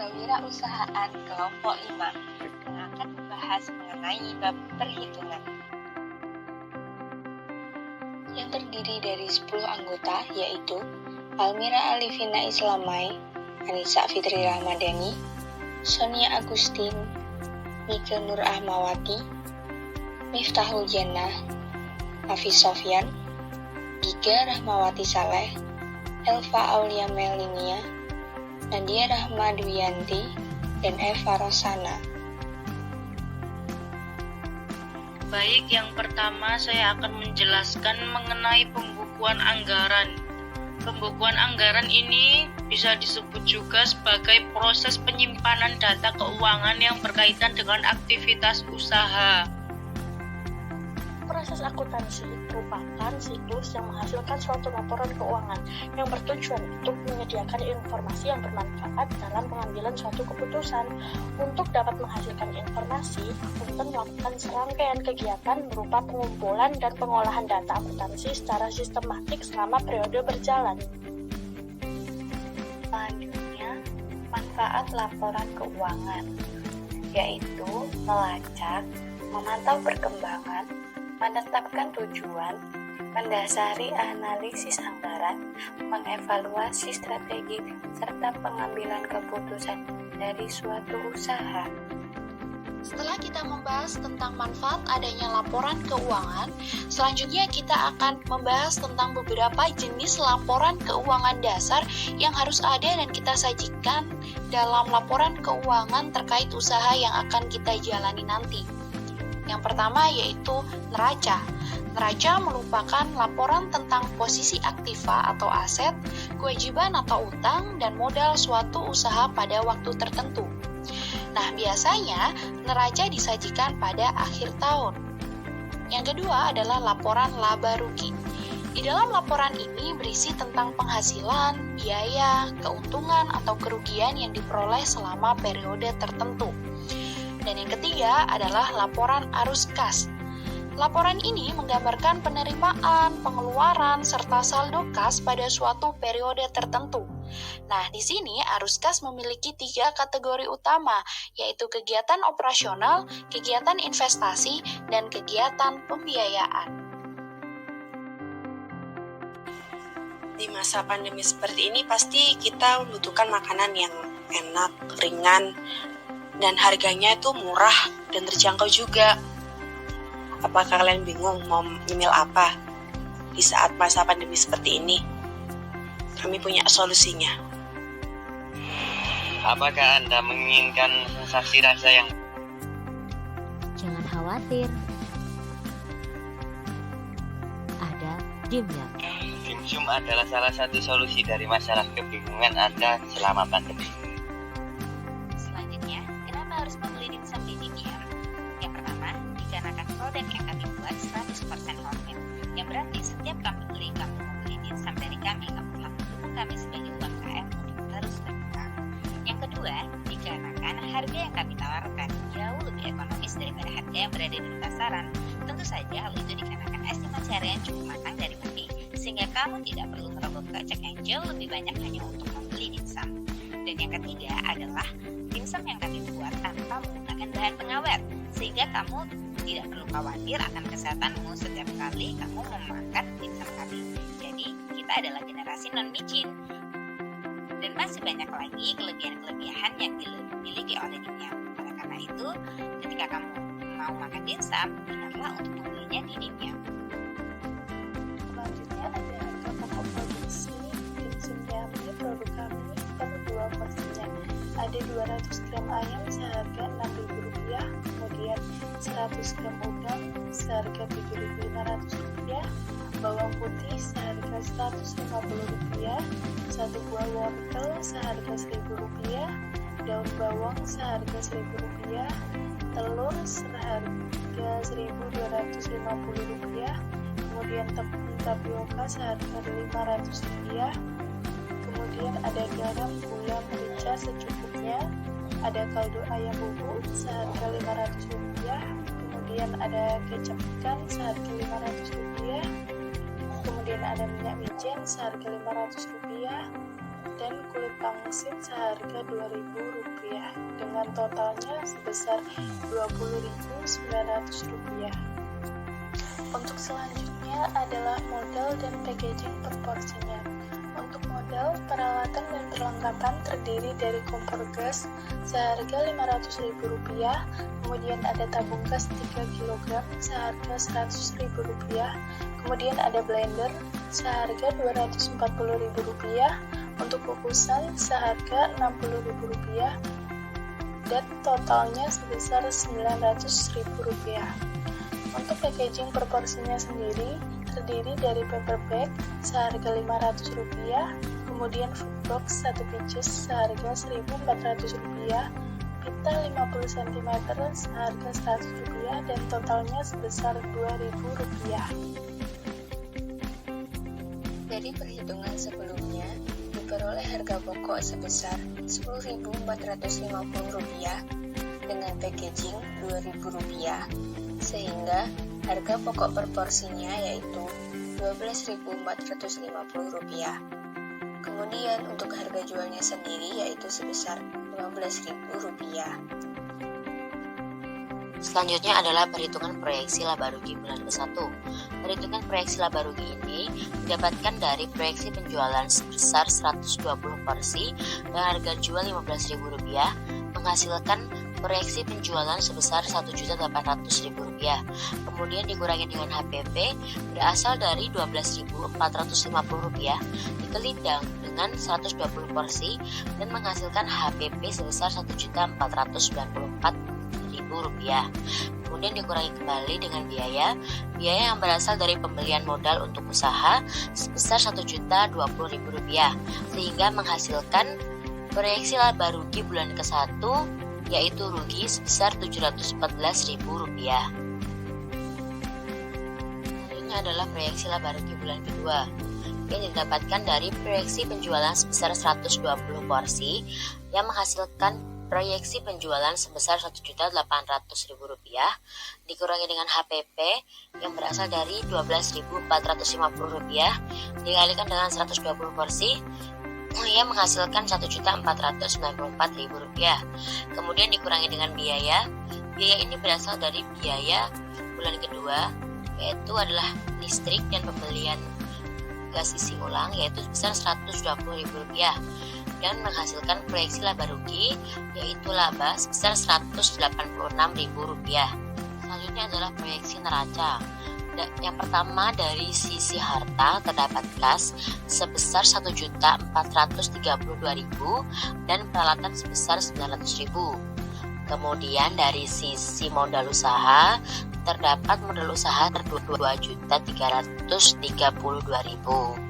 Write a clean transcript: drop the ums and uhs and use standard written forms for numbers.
Kewirausahaan kelompok 5 yang akan membahas mengenai bab perhitungan. Yang terdiri dari 10 anggota yaitu Almira Alifina Islamai, Anissa Fitri Ramadhani, Sonia Agustin, Mika Nur Ahmawati, Miftahul Jannah, Hafiz Sofyan, Giga Rahmawati Saleh, Elva Aulia Melinia, Nadia Rahmadwiyanti, dan Eva Rosana. Baik, yang pertama saya akan menjelaskan mengenai pembukuan anggaran. Pembukuan anggaran ini bisa disebut juga sebagai proses penyimpanan data keuangan yang berkaitan dengan aktivitas usaha. Proses akuntansi merupakan siklus yang menghasilkan suatu laporan keuangan yang bertujuan untuk menyediakan informasi yang bermanfaat dalam pengambilan suatu keputusan. Untuk dapat menghasilkan informasi, akuntan melakukan serangkaian kegiatan berupa pengumpulan dan pengolahan data akuntansi secara sistematik selama periode berjalan. Selanjutnya, manfaat laporan keuangan, yaitu melacak, memantau perkembangan, menetapkan tujuan, mendasari analisis anggaran, mengevaluasi strategi, serta pengambilan keputusan dari suatu usaha. Setelah kita membahas tentang manfaat adanya laporan keuangan, selanjutnya kita akan membahas tentang beberapa jenis laporan keuangan dasar yang harus ada dan kita sajikan dalam laporan keuangan terkait usaha yang akan kita jalani nanti. Yang pertama yaitu neraca. Neraca merupakan laporan tentang posisi aktiva atau aset, kewajiban atau utang, dan modal suatu usaha pada waktu tertentu. Nah, biasanya neraca disajikan pada akhir tahun. Yang kedua adalah laporan laba rugi. Di dalam laporan ini berisi tentang penghasilan, biaya, keuntungan, atau kerugian yang diperoleh selama periode tertentu. Dan yang ketiga adalah laporan arus kas. Laporan ini menggambarkan penerimaan, pengeluaran, serta saldo kas pada suatu periode tertentu. Nah, di sini arus kas memiliki 3 kategori utama, yaitu kegiatan operasional, kegiatan investasi, dan kegiatan pembiayaan. Di masa pandemi seperti ini pasti kita membutuhkan makanan yang enak, ringan, dan harganya itu murah dan terjangkau juga. Apakah kalian bingung mau nyemil apa di saat masa pandemi seperti ini? Kami punya solusinya. Apakah Anda menginginkan sensasi rasa yang... Jangan khawatir. Ada Dimyam. Dimsum adalah salah satu solusi dari masalah kebingungan Anda selama pandemi. Selanjutnya, kenapa harus membeli dimsum di Dimyam? Yang pertama, dikarenakan produk yang kami buat 100% homemade, yang berarti setiap kamu membeli dimsum dari kami telah mendukung kami sebagai UMKM untuk terus berkembang. Yang kedua, dikarenakan harga yang kami tawarkan jauh lebih ekonomis daripada harga yang berada di pasaran. Tentu saja hal itu dikarenakan estimasi harga yang cukup matang dari kami, sehingga kamu tidak perlu merogoh kocek yang jauh lebih banyak hanya untuk membeli dimsum. Dan yang ketiga adalah dimsum yang kami buat tanpa menggunakan bahan pengawet, sehingga kamu tidak perlu khawatir akan kesehatanmu setiap kali kamu memakan dimsum kami. Jadi, kita adalah generasi non-micin. Dan masih banyak lagi kelebihan-kelebihan yang dimiliki oleh Dimyam. Oleh karena itu, ketika kamu mau makan dimsum, ingatlah untuk membelinya di Dimyam. Selanjutnya ada harga pokok produksi dimsum Yummy produk kami per 2 porsinya. Ada 200 gram ayam seharga Rp6.000, kemudian 100 gram udang seharga Rp7.500, bawang putih seharga Rp150, 1 buah wortel seharga Rp1.000, daun bawang seharga Rp1.000, telur seharga Rp1.250, kemudian tepung tapioka seharga Rp500, kemudian ada garam, gula, merica secukupnya, ada kaldu ayam bubuk seharga Rp500, kemudian ada kecap ikan seharga Rp500, kemudian ada minyak wijen seharga Rp500, dan kulit pangsit seharga Rp2.000 dengan totalnya sebesar Rp20.900. Untuk selanjutnya adalah modal dan packaging per porsinya. Untuk modal, peralatan dan perlengkapan terdiri dari kompor gas seharga Rp500.000, kemudian ada tabung gas 3 kg seharga Rp100.000, kemudian ada blender seharga Rp240.000, untuk kukusan seharga Rp60.000, dan totalnya sebesar Rp900.000. Untuk packaging per porsinya sendiri terdiri dari paper bag seharga Rp500, kemudian food box 1 pieces seharga Rp1.400, pita 50 cm seharga Rp100, dan totalnya sebesar Rp2.000. Dari perhitungan sebelumnya, diperoleh harga pokok sebesar Rp10.450 dengan packaging Rp2.000, sehingga harga pokok per porsinya yaitu Rp12.450. Kemudian untuk harga jualnya sendiri yaitu sebesar Rp15.000. Selanjutnya adalah perhitungan proyeksi laba rugi bulan ke-1. Perhitungan proyeksi laba rugi ini didapatkan dari proyeksi penjualan sebesar 120 porsi dengan harga jual Rp15.000 menghasilkan proyeksi penjualan sebesar Rp1.800.000. Kemudian dikurangi dengan HPP berasal dari Rp12.450 dikali dengan 120 porsi dan menghasilkan HPP sebesar Rp1.494.000. Kemudian dikurangi kembali dengan biaya yang berasal dari pembelian modal untuk usaha sebesar Rp1.020.000 sehingga menghasilkan proyeksi laba rugi bulan ke-1 yaitu rugi sebesar Rp714.000. Selanjutnya adalah proyeksi laba rugi bulan kedua yang didapatkan dari proyeksi penjualan sebesar 120 porsi yang menghasilkan proyeksi penjualan sebesar Rp1.800.000 dikurangi dengan HPP yang berasal dari Rp12.450 dikalikan dengan 120 porsi yang menghasilkan Rp1.494.000. Kemudian dikurangi dengan biaya ini berasal dari biaya bulan kedua yaitu adalah listrik dan pembelian gas isi ulang yaitu sebesar Rp120.000 dan menghasilkan proyeksi laba rugi yaitu laba sebesar Rp186.000. Selanjutnya adalah proyeksi neraca. Yang pertama dari sisi harta terdapat kas sebesar Rp1.432.000 dan peralatan sebesar Rp900.000. Kemudian dari sisi modal usaha terdapat modal usaha Rp2.332.000.